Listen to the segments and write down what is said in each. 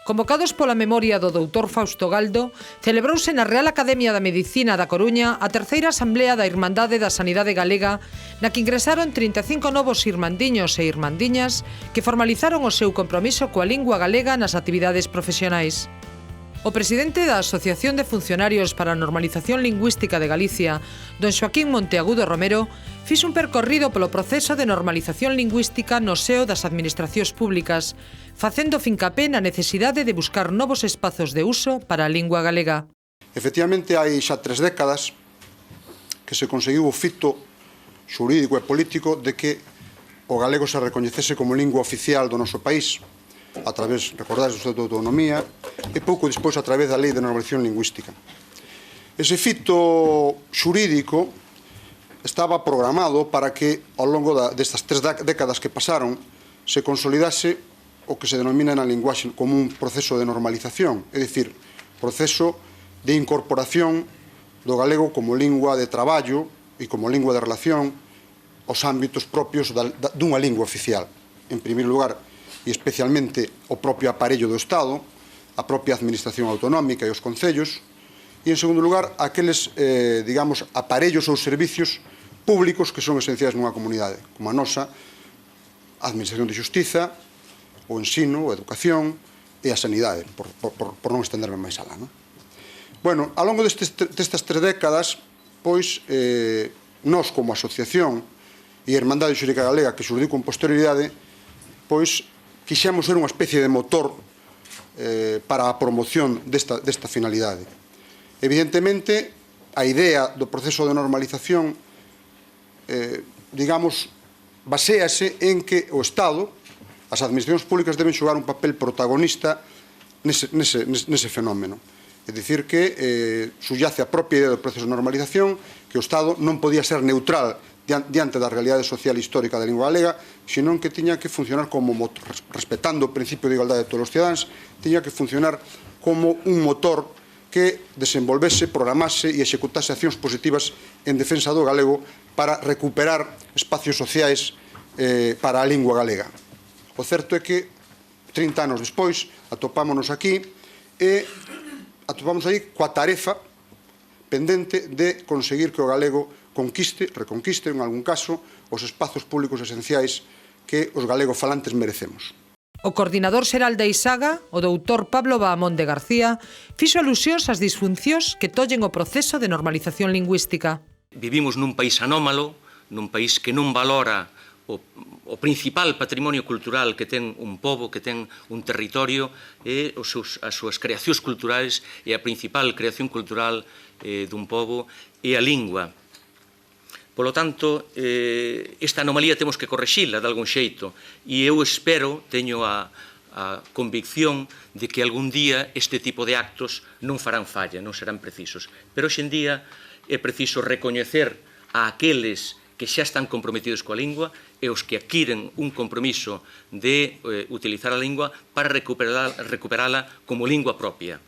Convocados pola memoria do doutor Fausto Galdo, celebrouse na Real Academia da Medicina da Coruña a terceira Asamblea da Irmandade da Sanidade Galega, na que ingresaron 35 novos irmandiños e irmandiñas que formalizaron o seu compromiso coa lingua galega nas actividades profesionais. O presidente da Asociación de Funcionarios para a Normalización Lingüística de Galicia, don Xoaquín Monteagudo Romero, fixo un percorrido polo proceso de normalización lingüística no seo das administracións públicas, facendo fincapé na necesidade de buscar novos espazos de uso para a lingua galega. Efectivamente, hai xa 3 décadas que se conseguiu o fito xurídico e político de que o galego se recoñecese como lingua oficial do noso país, a través, recordades, do Estatuto de Autonomía, e pouco despois a través da Lei de Normalización Lingüística. Ese fito xurídico estaba programado para que, ao longo destas 3 décadas que pasaron, se consolidase o que se denomina na linguaxe como un proceso de normalización, é dicir, proceso de incorporación do galego como lingua de traballo e como lingua de relación aos ámbitos propios dunha lingua oficial. En primeiro lugar, e especialmente o propio aparello do Estado, a propia administración autonómica e os concellos, e en segundo lugar, aqueles, digamos, aparellos ou servicios públicos que son esenciais nunha comunidade, como a nosa, a administración de xustiza, o ensino, a educación e a sanidade, por non estenderme máis alá. Bueno, ao longo destas 3 décadas, pois, nós como asociación e a Irmandade Xurídica Galega, que xurdiu con posterioridade, pois, quixemos ser unha especie de motor para a promoción desta finalidade. Evidentemente, a idea do proceso de normalización, digamos, baséase en que o Estado, as administracións públicas deben xogar un papel protagonista nese fenómeno. É dicir que subyace a propia idea do proceso de normalización, que o Estado non podía ser neutral diante da realidade social e histórica da lingua galega, senón que tiña que funcionar como motor, respetando o principio de igualdade de todos os cidadáns, tiña que funcionar como un motor que desenvolvese, programase e executase accións positivas en defensa do galego para recuperar espacios sociais para a lingua galega. O certo é que 30 anos despois atopámonos aquí e atopamos aí coa tarefa pendente de conseguir que o galego reconquiste, en algún caso, os espazos públicos esenciais que os galegofalantes merecemos. O coordinador xeral da ISAGA, o doutor Pablo Bahamonde García, fixo alusións ás disfuncións que tollen o proceso de normalización lingüística. Vivimos nun país anómalo, nun país que non valora o principal patrimonio cultural que ten un pobo, que ten un territorio, e as súas creacións culturais e a principal creación cultural dun pobo é a lingua. Polo tanto, esta anomalía temos que correxila de algún xeito, e eu espero, teño a convicción de que algún día este tipo de actos non farán falla, non serán precisos. Pero hoxe en día é preciso recoñecer a aqueles que xa están comprometidos coa lingua e os que adquiren un compromiso de utilizar a lingua para recuperala como lingua propia.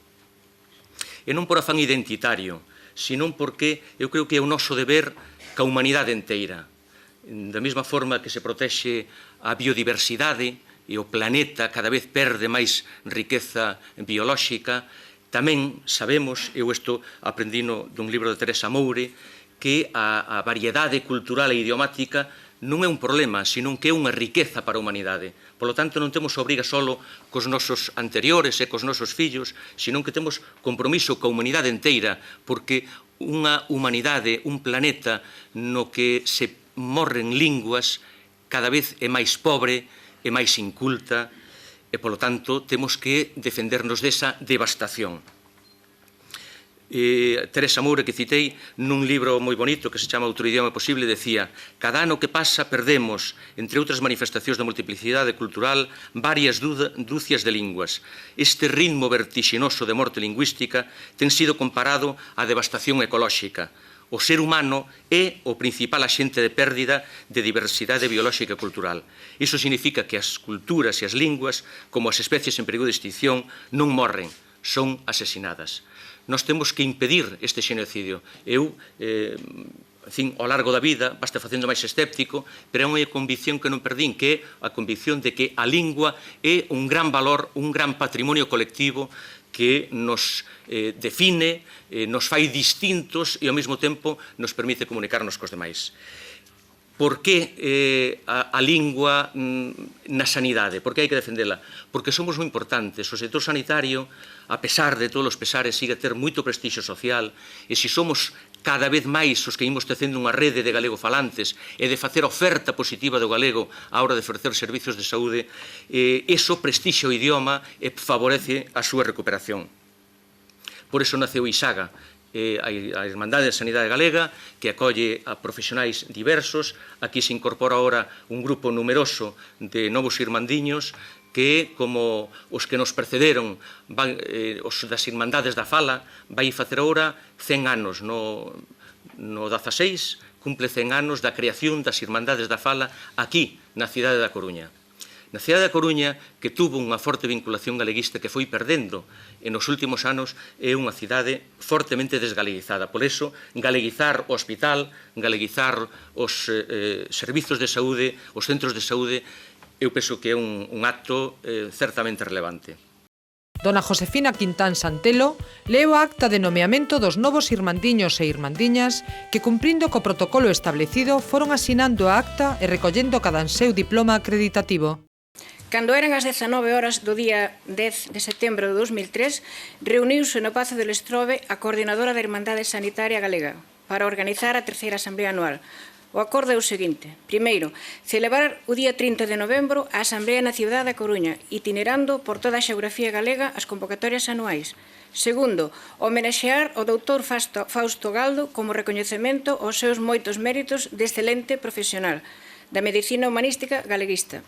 E non por afán identitario, senón porque eu creo que é o noso deber ca humanidade inteira. Da mesma forma que se protexe a biodiversidade e o planeta cada vez perde máis riqueza biolóxica, tamén sabemos, eu isto aprendino dun libro de Teresa Moure, que a variedade cultural e idiomática non é un problema, senón que é unha riqueza para a humanidade. Por lo tanto, non temos obriga solo cos nosos anteriores e cos nosos fillos, senón que temos compromiso coa humanidade inteira, porque unha humanidade, un planeta no que se morren linguas cada vez é máis pobre, é máis inculta e, polo tanto, temos que defendernos desa devastación. Teresa Moure, que citei nun libro moi bonito que se chama Outro idioma posible, decía: cada ano que pasa perdemos, entre outras manifestacións da multiplicidade cultural, varias dúcias de linguas. Este ritmo vertixinoso de morte lingüística ten sido comparado á devastación ecolóxica. O ser humano é o principal axente de pérdida de diversidade biolóxica e cultural. Iso significa que as culturas e as linguas, como as especies en perigo de extinción, non morren, son asesinadas. Nós temos que impedir este xenocidio. Eu, ao largo da vida, basta facendo máis escéptico, pero é unha convicción que non perdín, que é a convicción de que a lingua é un gran valor, un gran patrimonio colectivo que nos define, nos fai distintos e ao mesmo tempo nos permite comunicarnos cos demais. Por que a lingua na sanidade? Por que hai que defendela? Porque somos moi importantes. O sector sanitario, a pesar de todos os pesares, sigue a ter moito prestixio social, e se somos cada vez máis os que imos tecendo unha rede de galegofalantes e de facer oferta positiva do galego á hora de ofrecer servizos de saúde, iso prestixia o idioma e favorece a súa recuperación. Por iso naceu ISAGA, a Irmandade de Sanidade Galega, que acolle a profesionais diversos. Aquí se incorpora ahora un grupo numeroso de novos irmandiños que, como os que nos precederon, os das Irmandades da Fala, vai facer ahora 100 anos. No 16 cumple 100 anos da creación das Irmandades da Fala aquí, na cidade da Coruña. Na cidade da Coruña, que tuvo unha forte vinculación galeguista que foi perdendo e nos últimos anos, é unha cidade fortemente desgaleguizada. Por iso, galeguizar o hospital, galeguizar os servizos de saúde, os centros de saúde, eu penso que é un acto certamente relevante. Dona Josefina Quintán Santelo leo a acta de nomeamento dos novos irmandiños e irmandiñas que, cumprindo co protocolo establecido, foron asinando a acta e recollendo cada seu diploma acreditativo. Cando eran as 19 horas do día 10 de setembro de 2003, reuniuse no Pazo de Lestrobe a coordinadora da Irmandade Sanitaria Galega para organizar a terceira Asamblea Anual. O acordo é o seguinte: primeiro, celebrar o día 30 de novembro a Asamblea na cidade da Coruña, itinerando por toda a xeografía galega as convocatorias anuais. Segundo, homenaxear o doutor Fausto Galdo como recoñecemento aos seus moitos méritos de excelente profesional da medicina humanística galeguista.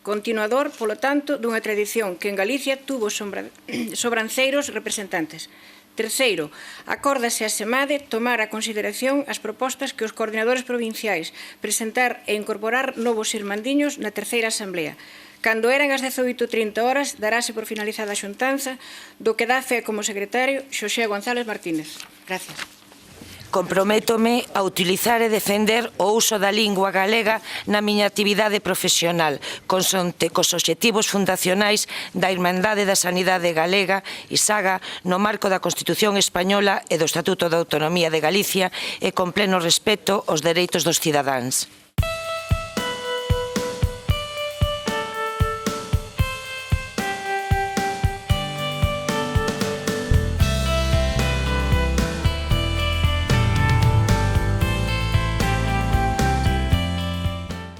Continuador, polo tanto, dunha tradición que en Galicia tuvo sobranceiros representantes. Terceiro, acórdase a SEMADE tomar a consideración as propostas que os coordinadores provinciais presentar e incorporar novos irmandiños na terceira Asamblea. Cando eran as 18:30 horas, darase por finalizada a xuntanza, do que dá fe como secretario Xosé González Martínez. Gracias. Comprométome a utilizar e defender o uso da lingua galega na miña actividade profesional, consonte cos obxectivos fundacionais da Irmandade da Sanidade Galega, ISAGA, no marco da Constitución Española e do Estatuto da Autonomía de Galicia e con pleno respeto aos dereitos dos cidadáns.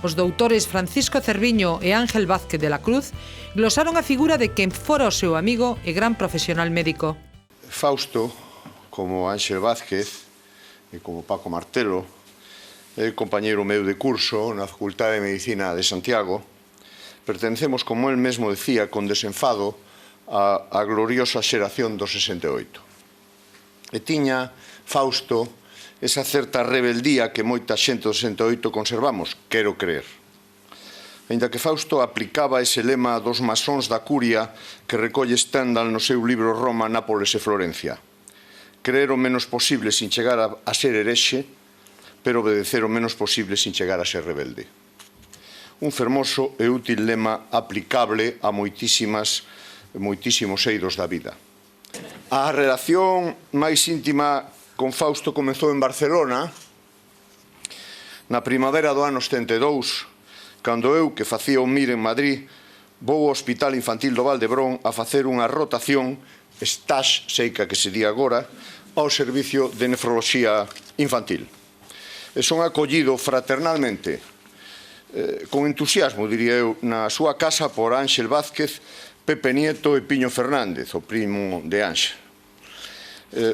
Os doutores Francisco Cerviño e Ángel Vázquez de la Cruz glosaron a figura de quen fora o seu amigo e gran profesional médico. Fausto, como Ángel Vázquez e como Paco Martelo, é compañeiro meu de curso na Facultade de Medicina de Santiago, pertencemos, como el mesmo decía, con desenfado a gloriosa xeración do 68. E tiña Fausto esa certa rebeldía que moita xente do 68 conservamos, quero creer. Ainda que Fausto aplicaba ese lema dos masóns da curia que recolle Stendhal no seu libro Roma, Nápoles e Florencia. Creer o menos posible sin chegar a ser herexe, pero obedecer o menos posible sin chegar a ser rebelde. Un fermoso e útil lema aplicable a moitísimos eidos da vida. A relación máis íntima con Fausto comezou en Barcelona na primavera do ano 72, cando eu, que facía un MIR en Madrid, vou ao Hospital Infantil do Valdebrón a facer unha rotación, stage, seica que se di agora, ao servicio de nefroloxía infantil. E son acollido fraternalmente, con entusiasmo, diría eu, na súa casa por Ángel Vázquez, Pepe Nieto e Piño Fernández, o primo de Ángel.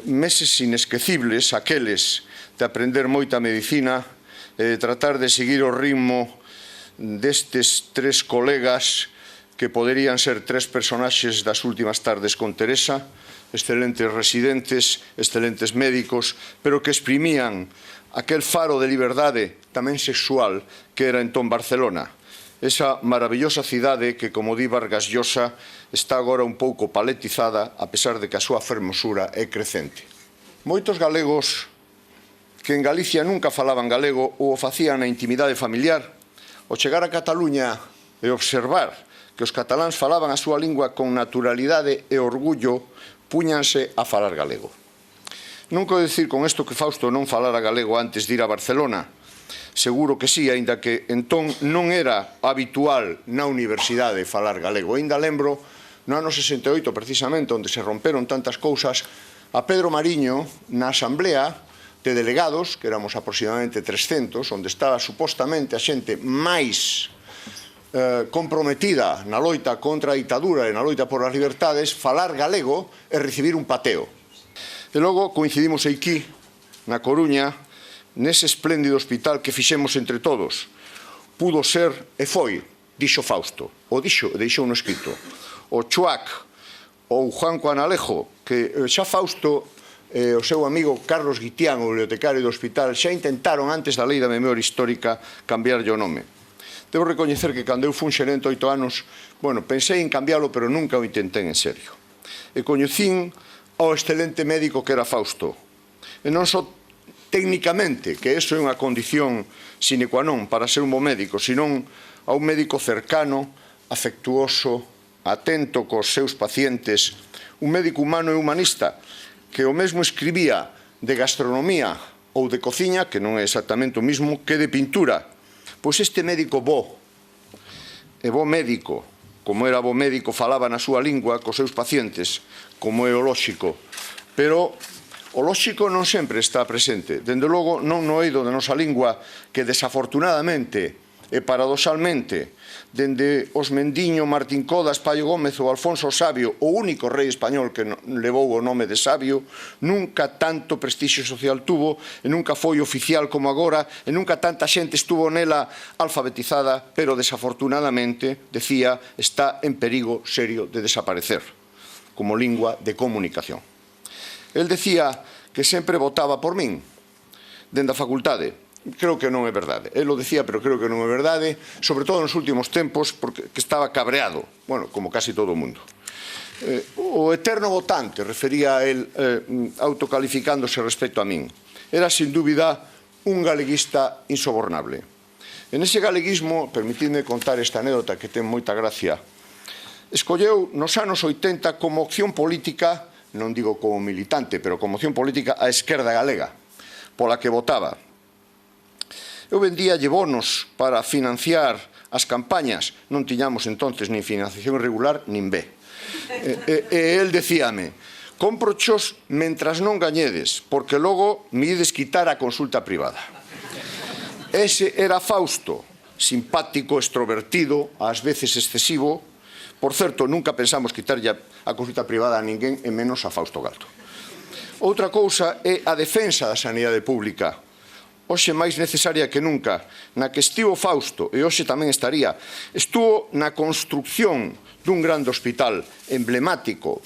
Meses inesquecibles, aqueles de aprender moita medicina e de tratar de seguir o ritmo destes tres colegas que poderían ser tres personaxes das últimas tardes con Teresa, excelentes residentes, excelentes médicos, pero que exprimían aquel faro de liberdade tamén sexual que era entón Barcelona. esa maravillosa cidade que, como di Vargas Llosa, está agora un pouco paletizada, a pesar de que a súa fermosura é crecente. Moitos galegos que en Galicia nunca falaban galego ou o facían na intimidade familiar, ao chegar a Cataluña e observar que os cataláns falaban a súa lingua con naturalidade e orgullo, púñanse a falar galego. Non quero dicir con isto que Fausto non falara galego antes de ir a Barcelona. Seguro que sí, aínda que entón non era habitual na universidade falar galego. Ainda lembro, no ano 68, precisamente, onde se romperon tantas cousas, a Pedro Mariño, na asamblea de delegados, que éramos aproximadamente 300, onde estaba supostamente a xente máis comprometida na loita contra a ditadura e na loita por as liberdades, falar galego e recibir un pateo. E logo coincidimos aquí, na Coruña, nese espléndido hospital que fixemos entre todos. Pudo ser e foi, dixo Fausto, o deixou no escrito, o Chuac ou Juanco Analejo, que xa Fausto e o seu amigo Carlos Guitián, o bibliotecario do hospital, xa intentaron antes da lei da memoria histórica cambiarlle o nome. Debo recoñecer que cando eu fun xerente 8 anos, pensei en cambiálo, pero nunca o intentei en serio. E coñecín ao excelente médico que era Fausto. E non só técnicamente, que eso é unha condición sine qua non para ser un bo médico, senón a un médico cercano, afectuoso, atento cos seus pacientes, un médico humano e humanista, que o mesmo escribía de gastronomía ou de cociña, que non é exactamente o mismo, que de pintura. Pois este médico bo, e bo médico, como era bo médico, falaba na súa lingua cos seus pacientes, como é o lóxico. Pero o lóxico non sempre está presente. Dende logo, non no eido da nosa lingua, que desafortunadamente e paradoxalmente, dende os Mendiño, Martín Codas, Paio Gómez ou Alfonso Sabio, o único rei español que levou o nome de Sabio, nunca tanto prestixio social tuvo e nunca foi oficial como agora e nunca tanta xente estuvo nela alfabetizada, pero desafortunadamente, decía, está en perigo serio de desaparecer como lingua de comunicación. El decía que sempre votaba por min, dende a facultade. Creo que non é verdade. El lo decía, pero creo que non é verdade, sobre todo nos últimos tempos, porque estaba cabreado, como casi todo o mundo. O eterno votante, refería a él autocalificándose respecto a min. Era, sin dúbida, un galeguista insobornable. En ese galeguismo, permitidme contar esta anécdota que ten moita gracia, escolleu nos anos 80 como opción política, non digo como militante, pero como opción política a esquerda galega, pola que votaba. Eu vendíalle bonos para financiar as campañas, non tiñamos entonces nin financiación regular nin B. E el decíame, cómprochos mentras non gañedes, porque logo me ides quitar a consulta privada. Ese era Fausto, simpático, extrovertido, ás veces excesivo. Por certo, nunca pensamos quitarlle a consulta privada a ninguén, e menos a Fausto Galdo. Outra cousa é a defensa da sanidade pública, hoxe máis necesaria que nunca, na que estivo Fausto, e hoxe tamén estaría, estuvo na construcción dun grande hospital emblemático,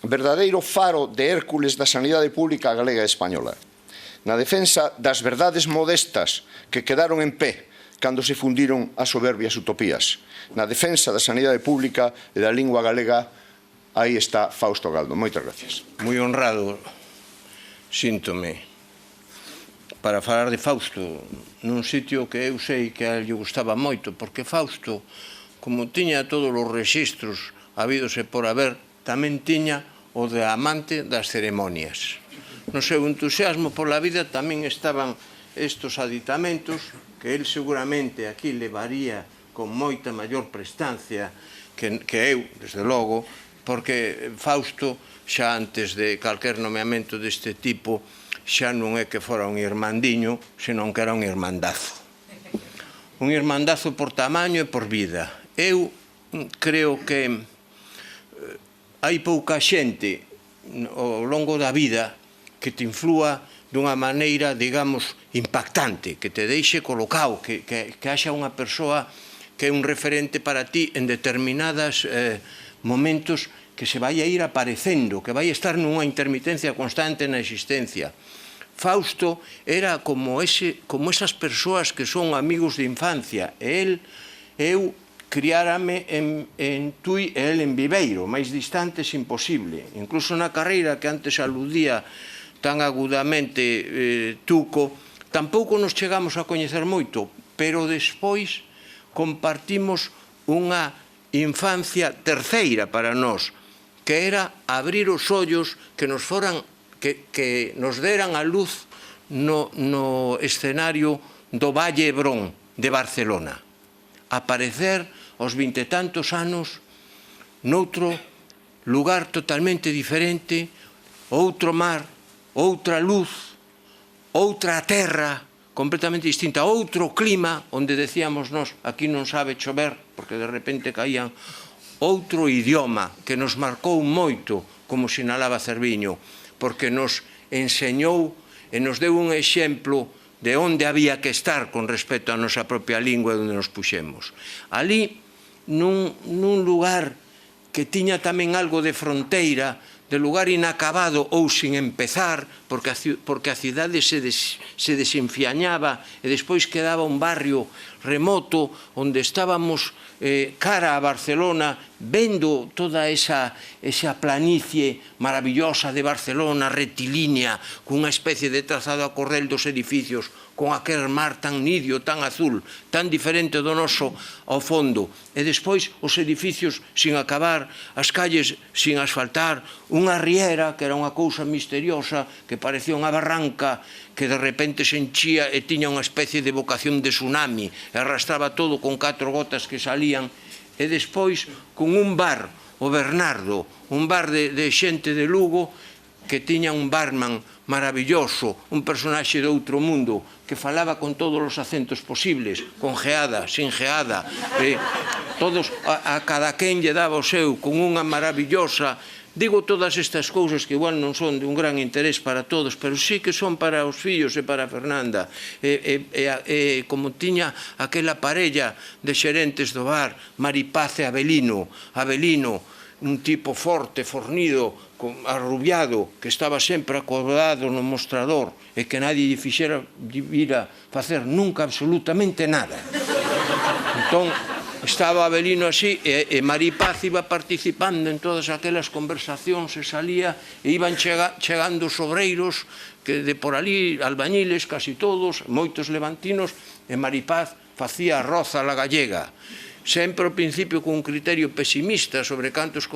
verdadeiro faro de Hércules da sanidade pública galega e española, na defensa das verdades modestas que quedaron en pé cando se fundiron as soberbias utopías, na defensa da sanidade pública e da lingua galega. Aí está Fausto Galdo. Moitas gracias. Moi honrado, síntome, para falar de Fausto nun sitio que eu sei que a lle gustaba moito, porque Fausto, como tiña todos os rexistros habidos e por haber, tamén tiña o de amante das ceremonias. No seu entusiasmo pola vida tamén estaban estos aditamentos que el seguramente aquí levaría con moita maior prestancia que eu, desde logo, porque Fausto, xa antes de calquer nomeamento deste tipo, xa non é que fora un irmandiño, senón que era un irmandazo. Un irmandazo por tamaño e por vida. Eu creo que hai pouca xente ao longo da vida que te inflúa dunha maneira, digamos, impactante, que te deixe colocado, que haxa unha persoa que é un referente para ti en determinados momentos que se vai a ir aparecendo, que vai estar nunha intermitencia constante na existencia. Fausto era como esas persoas que son amigos de infancia, e el Eu criárame en Tui e el en Viveiro, máis distantes imposible. Incluso na carreira que antes aludía tan agudamente Tuco, tampouco nos chegamos a coñecer moito, pero despois compartimos unha infancia terceira para nós, que era abrir os ollos que nos deran a luz no escenario do Valle Hebrón de Barcelona. Aparecer aos 20 e tantos anos noutro lugar totalmente diferente, outro mar, outra luz, outra terra completamente distinta, outro clima, onde decíamos nós, aquí non sabe chover, porque de repente caían, outro idioma que nos marcou moito, como sinalaba Cerviño, porque nos enseñou e nos deu un exemplo de onde había que estar con respecto á nosa propia lingua e onde nos puxemos. Ali, nun lugar que tiña tamén algo de fronteira, de lugar inacabado ou sin empezar, porque a cidade se desenfiañaba e despois quedaba un barrio remoto onde estábamos cara a Barcelona, vendo toda esa planicie maravillosa de Barcelona, rectilínea, cunha especie de trazado a cordel dos edificios, con aquel mar tan nidio, tan azul, tan diferente do noso ao fondo. E despois os edificios sin acabar, as calles sin asfaltar, unha riera que era unha cousa misteriosa, que parecía unha barranca que de repente se enchía e tiña unha especie de vocación de tsunami, e arrastraba todo con 4 gotas que salían, e despois con un bar, o Bernardo, un bar de xente de Lugo, que tiña un barman maravilloso, un personaxe de outro mundo, que falaba con todos os acentos posibles, con geada, sin geada, todos, a cada quen lle daba o seu, con unha maravillosa. Digo todas estas cousas que igual non son de un gran interés para todos, pero sí que son para os fillos e para Fernanda. Como tiña aquela parella de xerentes do bar, Maripaz e Avelino, un tipo forte, fornido, arrubiado, que estaba sempre acordado no mostrador e que nadie lle fixera vira facer nunca absolutamente nada. Entón, estaba Avelino así e Maripaz iba participando en todas aquelas conversacións e salía e iban chegando os obreiros que de por ali, albañiles, casi todos, moitos levantinos, e Maripaz facía arroz a la gallega. Sempre ao principio con un criterio pesimista sobre cantos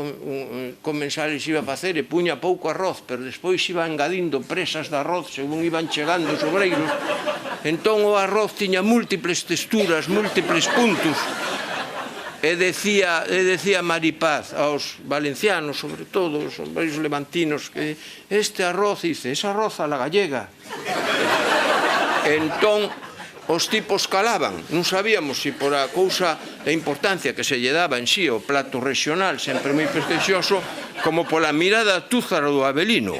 comensales iba a facer e puña pouco arroz, pero despois iba engadindo presas de arroz según iban chegando os obreiros. Entón o arroz tiña múltiples texturas, múltiples puntos. E decía Maripaz aos valencianos, sobre todo os obreiros levantinos, que este arroz, dice, es arroz a la gallega. Entón os tipos calaban, non sabíamos se por a cousa da importancia que se lle daba en sí o plato regional, sempre moi prestixioso, como pola mirada túzara do Avelino,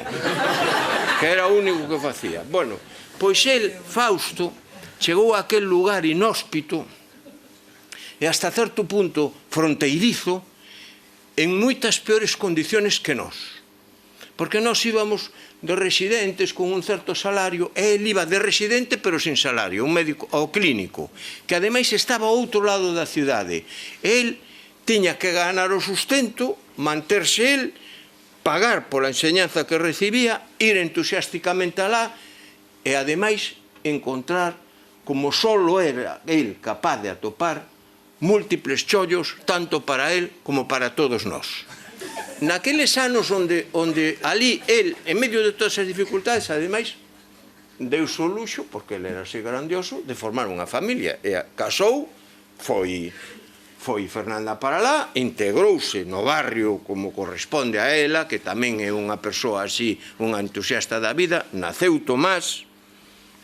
que era o único que facía. Bueno, pois el, Fausto, chegou a aquel lugar inhóspito e hasta certo punto fronteirizo en moitas peores condiciones que nós. Porque nós íbamos de residentes con un certo salario e el iba de residente pero sin salario, un médico ao clínico, que ademais estaba ao outro lado da cidade. El tiña que ganar o sustento, manterse el, pagar pola enseñanza que recibía, ir entusiásticamente alá e ademais encontrar, como solo era el capaz de atopar, múltiples chollos tanto para el como para todos nós. Naqueles anos onde ali, el, en medio de todas as dificultades, ademais, deuse o luxo, porque ele era así grandioso, de formar unha familia. E casou, foi Fernanda para lá, integrouse no barrio como corresponde a ela, que tamén é unha persoa así, unha entusiasta da vida. Naceu Tomás,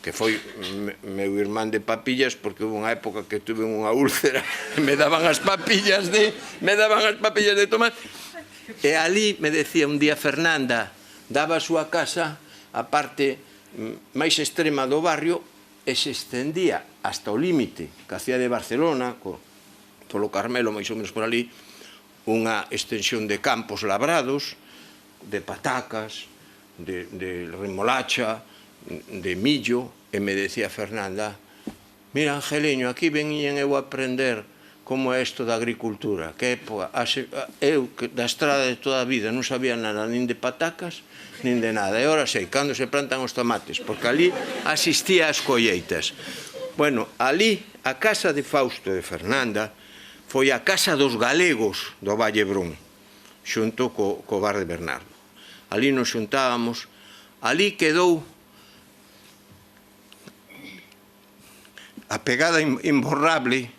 que foi meu irmán de papillas, porque houve unha época que tuve unha úlcera e me daban as papillas de Tomás. E ali me decía un día Fernanda, daba a súa casa a parte máis extrema do barrio e se extendía hasta o límite que hacía de Barcelona, polo Carmelo, máis ou menos por ali, unha extensión de campos labrados, de patacas, de remolacha, de millo, e me decía Fernanda, mira, Angeliño, aquí venían eu a aprender como é isto da agricultura, que eu que da estrada de toda a vida non sabía nada nin de patacas nin de nada, e ora sei cando se plantan os tomates, porque ali asistía ás colleitas. Bueno, ali a casa de Fausto de Fernanda foi a casa dos galegos do Valle Brún, xunto co bar de Bernardo. Ali nos xuntábamos, ali quedou a pegada imborrable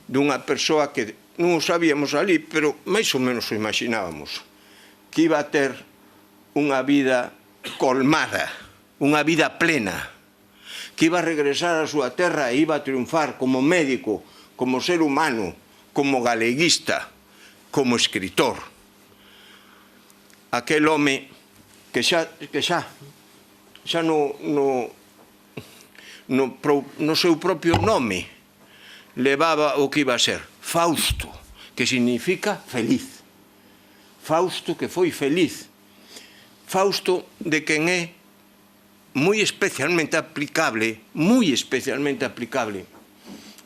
dunha persoa que non o sabíamos ali, pero máis ou menos o imaginábamos, que iba a ter unha vida colmada, unha vida plena, que iba a regresar á súa terra e iba a triunfar como médico, como ser humano, como galeguista, como escritor. Aquel home que xa no seu propio nome levaba o que iba a ser Fausto, que significa feliz. Fausto que foi feliz. Fausto de quen é moi especialmente aplicable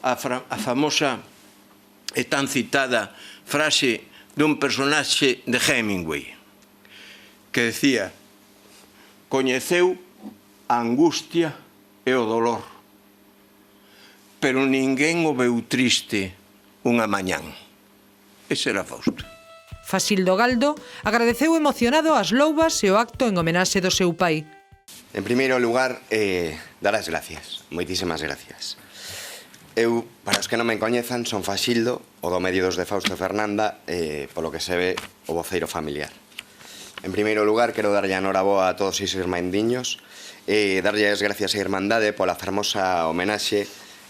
a famosa e tan citada frase dun personaxe de Hemingway, que decía: coñeceu a angustia e o dolor, pero ninguén o veu triste unha mañán. Ese era Fausto. Fasildo Galdo agradeceu emocionado as louvas e o acto en homenaxe do seu pai. En primeiro lugar, dar as gracias, moitísimas gracias. Eu, para os que non me coñezan, son Fasildo, o do medio dos de Fausto e Fernanda, polo que se ve o voceiro familiar. En primeiro lugar, quero darlle a noraboa a todos os irmandiños e darlle as gracias á Irmandade pola fermosa homenaxe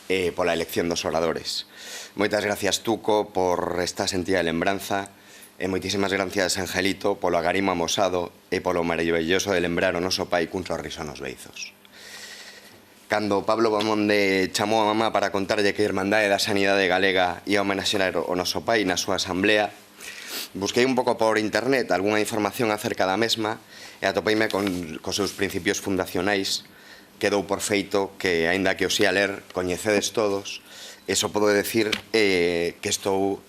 e pola elección dos oradores. Moitas gracias, Tuco, por esta sentida lembranza. E moitísimas gracias, Angelito, polo agarimo amosado e polo maravilloso de lembrar o noso pai cun sorriso nos beizos. Cando Pablo Bamonde chamou a mamá para contarlle que a Irmandade da Sanidade Galega ia homenaxear o noso pai na súa asamblea, busquei un pouco por internet algunha información acerca da mesma e atopeime cos seus principios fundacionais, que dou por feito que, aínda que os ia ler, coñecedes todos, e só podo decir que estou...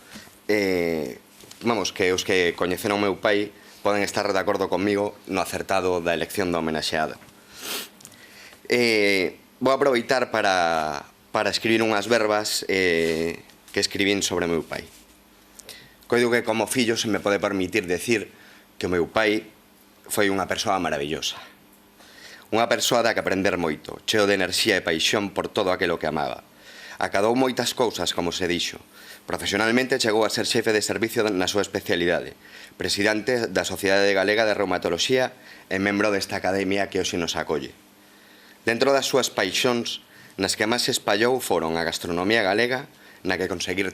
que os que coñeceron o meu pai poden estar de acordo comigo no acertado da elección do homenaxeado. Vou aproveitar para escribir unhas verbas que escribín sobre o meu pai. Coido que como fillo se me pode permitir decir que o meu pai foi unha persoa maravillosa. Unha persoa da que aprender moito, cheo de enerxía e paixón por todo aquilo que amaba. Acadou moitas cousas, como se dixo. Profesionalmente chegou a ser xefe de servicio na súa especialidade, presidente da Sociedade Galega de Reumatoloxía e membro desta academia que hoxe nos acolle. Dentro das súas paixóns, nas que máis se espallou foron a gastronomía galega, na que conseguiu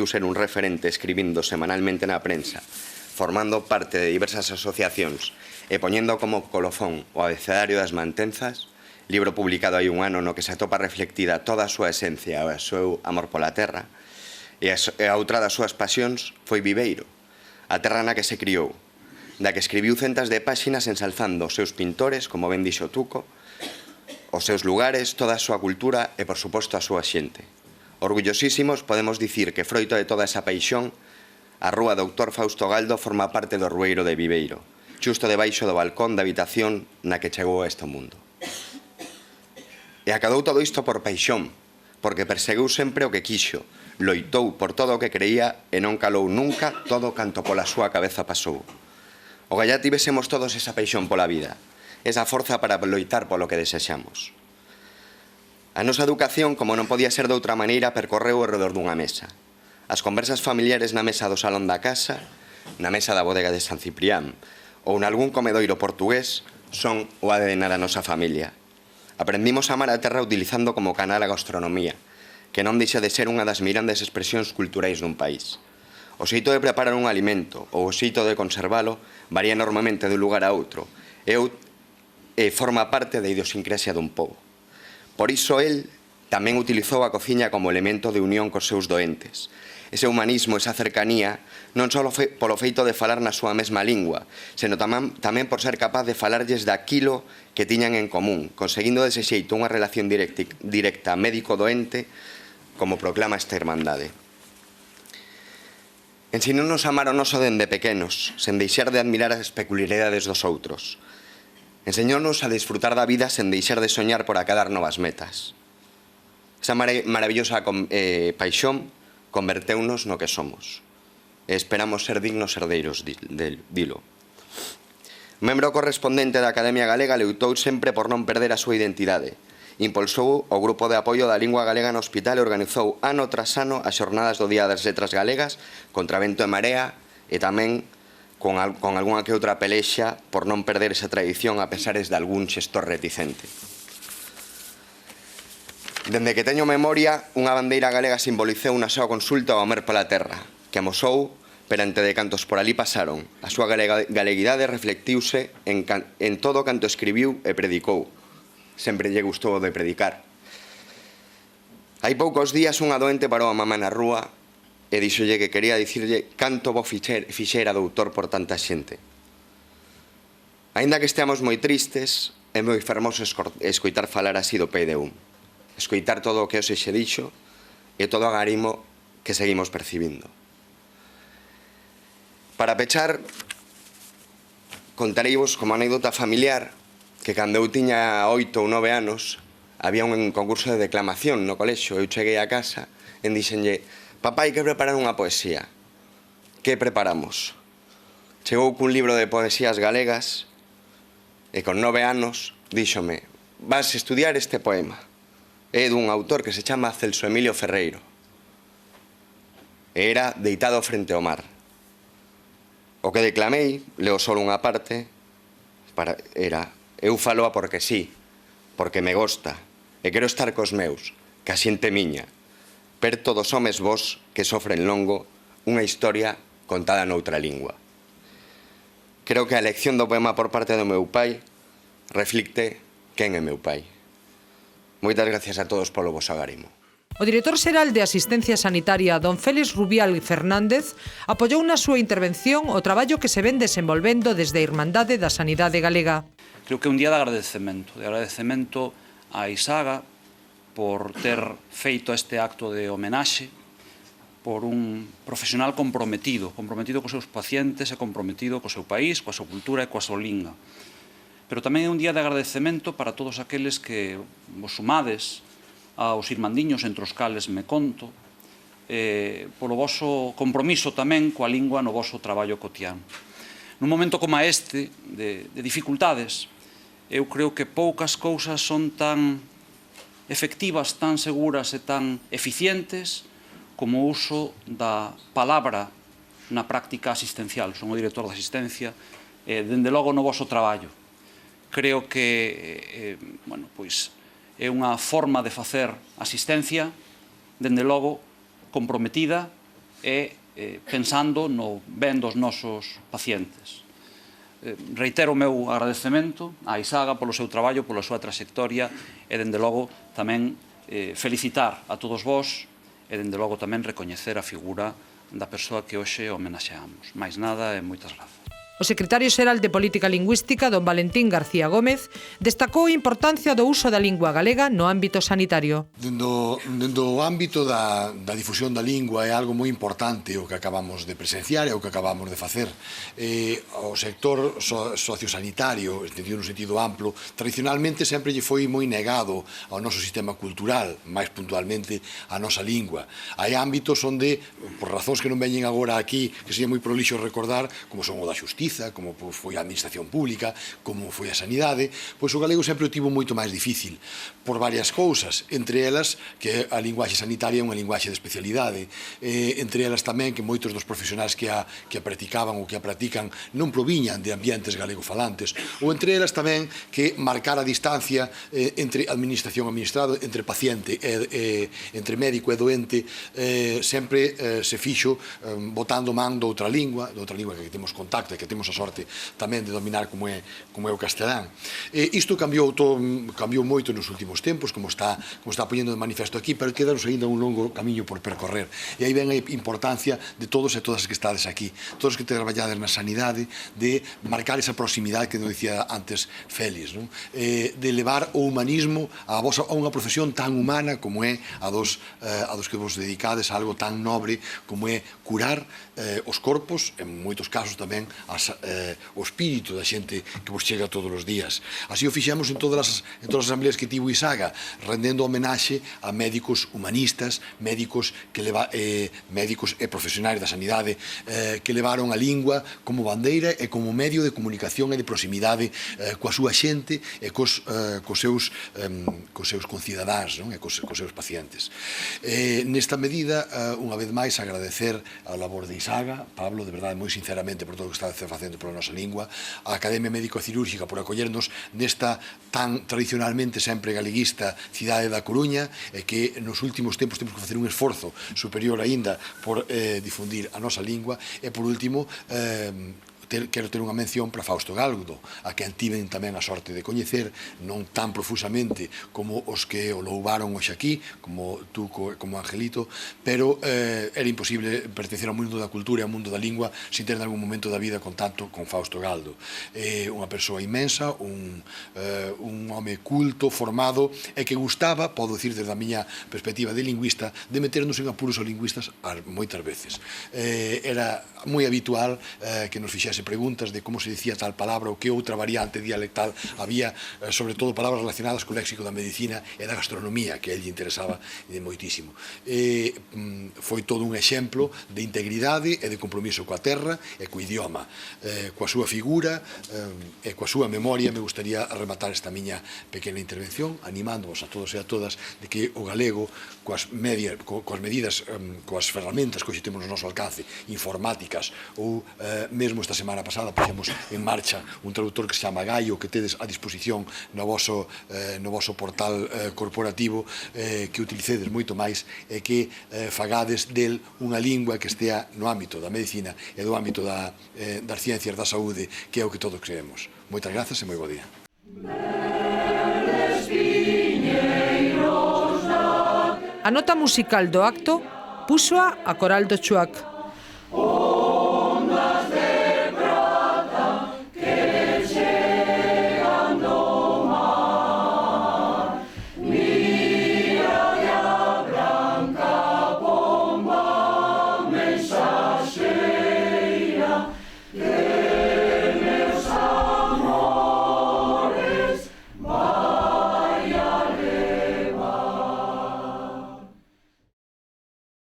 ser un referente escribindo semanalmente na prensa, formando parte de diversas asociacións e poñendo como colofón o abecedario das mantenzas, libro publicado hai un ano no que se atopa reflectida toda a súa esencia e o seu amor pola terra, e a outra das súas pasións foi Viveiro, a terra na que se criou, da que escribiu centas de páxinas ensalzando os seus pintores, como ben dixo Tuco, os seus lugares, toda a súa cultura e, por suposto, a súa xente. Orgullosísimos podemos dicir que, froito de toda esa paixón, a rúa Doutor Fausto Galdo forma parte do rueiro de Viveiro, xusto debaixo do balcón da habitación na que chegou a este mundo. E acadou todo isto por paixón, porque perseguiu sempre o que quixo, loitou por todo o que creía e non calou nunca todo canto pola súa cabeza pasou. Ogallá tivésemos todos esa paixón pola vida, esa forza para loitar polo que desexamos. A nosa educación, como non podía ser de outra maneira, percorreu ao redor dunha mesa. As conversas familiares na mesa do salón da casa, na mesa da bodega de San Ciprián ou nalgún comedoiro portugués son o ADN da nosa familia. Aprendimos a amar a terra utilizando como canal a gastronomía, que non deixa de ser unha das mirandes expresións culturais dun país. O xeito de preparar un alimento ou o xeito de conservalo varía enormemente dun lugar a outro e forma parte da idiosincrasia dun pobo. Por iso el tamén utilizou a cociña como elemento de unión cos seus doentes. Ese humanismo, esa cercanía, non só polo feito de falar na súa mesma lingua, senón tamén por ser capaz de falarlles daquilo que tiñan en común, conseguindo dese xeito unha relación directa médico-doente como proclama esta Irmandade. Ensinounos a amar o noso dende pequenos, sen deixar de admirar as peculiaridades dos outros. Enseñounos a disfrutar da vida sen deixar de soñar por acadar novas metas. Esa maravillosa paixón converteunos no que somos. E esperamos ser dignos herdeiros dilo. O membro correspondente da Academia Galega loitou sempre por non perder a súa identidade. Impulsou o Grupo de Apoio da Lingua Galega no Hospital e organizou ano tras ano as xornadas do Día das Letras Galegas contra vento e marea e tamén con algunha que outra pelexa por non perder esa tradición a pesares de algún xestor reticente. Dende que teño memoria, unha bandeira galega simbolicou unha súa consulta ao Amer pola Terra, que amosou perante de cantos por ali pasaron. A súa galeguidade reflectiuse en todo canto escribiu e predicou. Sempre lle gustou de predicar. Hai poucos días unha doente parou a mamá na rúa e díxolle que quería dicirlle canto bo fixera doutor por tanta xente. Aínda que esteamos moi tristes, é moi fermoso escoitar falar así do PDU. Escoitar todo o que hoxe xe dixo e todo o agarimo que seguimos percibindo. Para pechar, contareivos como anécdota familiar que cando eu tiña 8 ou 9 anos había un concurso de declamación no colexio. Eu cheguei a casa e dixenlle: papá, hai que preparar unha poesía. Que preparamos? Chegou cun libro de poesías galegas e con 9 anos díxome: vas a estudiar este poema. É dun autor que se chama Celso Emilio Ferreiro. E era Deitado frente ao mar. O que declamei, leo só unha parte, era: eu faloa porque sí, porque me gosta, e quero estar cos meus, que a xente miña, perto dos homes vos que sofren longo unha historia contada noutra lingua. Creo que a elección do poema por parte do meu pai reflicte quen é meu pai. Moitas gracias a todos polo voso agarimo. O director xeral de Asistencia Sanitaria, don Félix Rubial Fernández, apoiou na súa intervención o traballo que se ven desenvolvendo desde a Irmandade da Sanidade Galega. Creo que é un día de agradecemento a Isaga por ter feito este acto de homenaxe, por un profesional comprometido cos seus pacientes e comprometido co seu país, coa súa cultura e coa súa linga. Pero tamén é un día de agradecemento para todos aqueles que vos sumades aos irmandiños entre os cales me conto, polo voso compromiso tamén coa lingua no voso traballo cotián. Nun momento como este, de dificultades, eu creo que poucas cousas son tan efectivas, tan seguras e tan eficientes como o uso da palabra na práctica asistencial. Son o director de asistencia, dende logo no voso traballo. Creo que, é unha forma de facer asistencia, dende logo, comprometida e pensando no ben dos nosos pacientes. Reitero o meu agradecemento a Isaga polo seu traballo, pola súa trayectoria e, dende logo, tamén felicitar a todos vós e, dende logo, tamén recoñecer a figura da persoa que hoxe homenaxeamos. Mais nada e moitas grazas. O secretario xeral de Política Lingüística, don Valentín García Gómez, destacou a importancia do uso da lingua galega no ámbito sanitario. Dentro do ámbito da difusión da lingua é algo moi importante o que acabamos de presenciar e o que acabamos de facer. O sector sociosanitario, entendido no sentido amplo, tradicionalmente sempre lle foi moi negado ao noso sistema cultural, máis puntualmente a nosa lingua. Hai ámbitos onde, por razóns que non veñen agora aquí, que sería moi prolixo recordar, como son o da xustiza, como foi a administración pública, como foi a sanidade, pois o galego sempre o tivo moito máis difícil, por varias cousas, entre elas que a linguaxe sanitaria é unha linguaxe de especialidade, entre elas tamén que moitos dos profesionais que a practicaban ou que a practican non proviñan de ambientes galegofalantes, ou entre elas tamén que marcar a distancia entre administración e administrado, entre paciente e entre médico e doente, sempre se fixo botando man doutra lingua que temos contacto e que temos temos a sorte tamén de dominar como é o castelán. Isto cambiou moito nos últimos tempos, como está poñendo de manifesto aquí, pero quedanos ainda un longo camiño por percorrer. E aí ven a importancia de todos e todas as que estades aquí, todos que traballades na sanidade, de marcar esa proximidade que nos dicía antes Félix, de levar o humanismo a unha profesión tan humana como é a dos que vos dedicades a algo tan nobre como é curar os corpos, en moitos casos tamén o espírito da xente que vos chega todos os días. Así o fixemos en todas as asambleas que tivo Isaga, rendendo homenaxe a médicos humanistas, médicos e profesionais da sanidade que levaron a lingua como bandeira e como medio de comunicación e de proximidade coa súa xente e cos seus concidadáns e cos seus pacientes. Nesta medida, unha vez máis, agradecer a labor de Isaga, Pablo, de verdade, moi sinceramente, por todo o que está facendo pola nosa lingua, a Academia Médico-Cirúrgica por acollernos nesta tan tradicionalmente sempre galeguista cidade da Coruña, e que nos últimos tempos temos que facer un esforzo superior aínda por difundir a nosa lingua. E, por último, quero ter unha mención para Fausto Galdo, a quen tiven tamén a sorte de coñecer, non tan profusamente como os que o louvaron hoxe aquí, como tú, como Angelito, pero era imposible pertencer ao mundo da cultura e ao mundo da lingua sin ter en algún momento da vida contacto con Fausto Galdo. Unha persoa inmensa, un home culto, formado, e que gustaba, podo dicir desde a miña perspectiva de lingüista, de meternos en apuros aos lingüistas moitas veces. Era moi habitual que nos fixese preguntas de como se dicía tal palabra ou que outra variante dialectal había, sobre todo palabras relacionadas co léxico da medicina e da gastronomía, que a él lle interesaba de moitísimo. Foi todo un exemplo de integridade e de compromiso coa terra e co idioma. Coa súa figura e coa súa memoria me gustaría rematar esta miña pequena intervención animándoos a todos e a todas de que o galego coas medidas, coas ferramentas que hoxe temos no noso alcance, informáticas ou mesmo esta semana pasada puxemos en marcha un traductor que se chama Gaio, que tedes a disposición no voso portal corporativo, que utilicedes moito máis e que fagades del unha lingua que estea no ámbito da medicina e do ámbito das ciencias da saúde, que é o que todos creemos. Moitas grazas e moi bo día. A nota musical do acto púxoa a Coral do Chuac.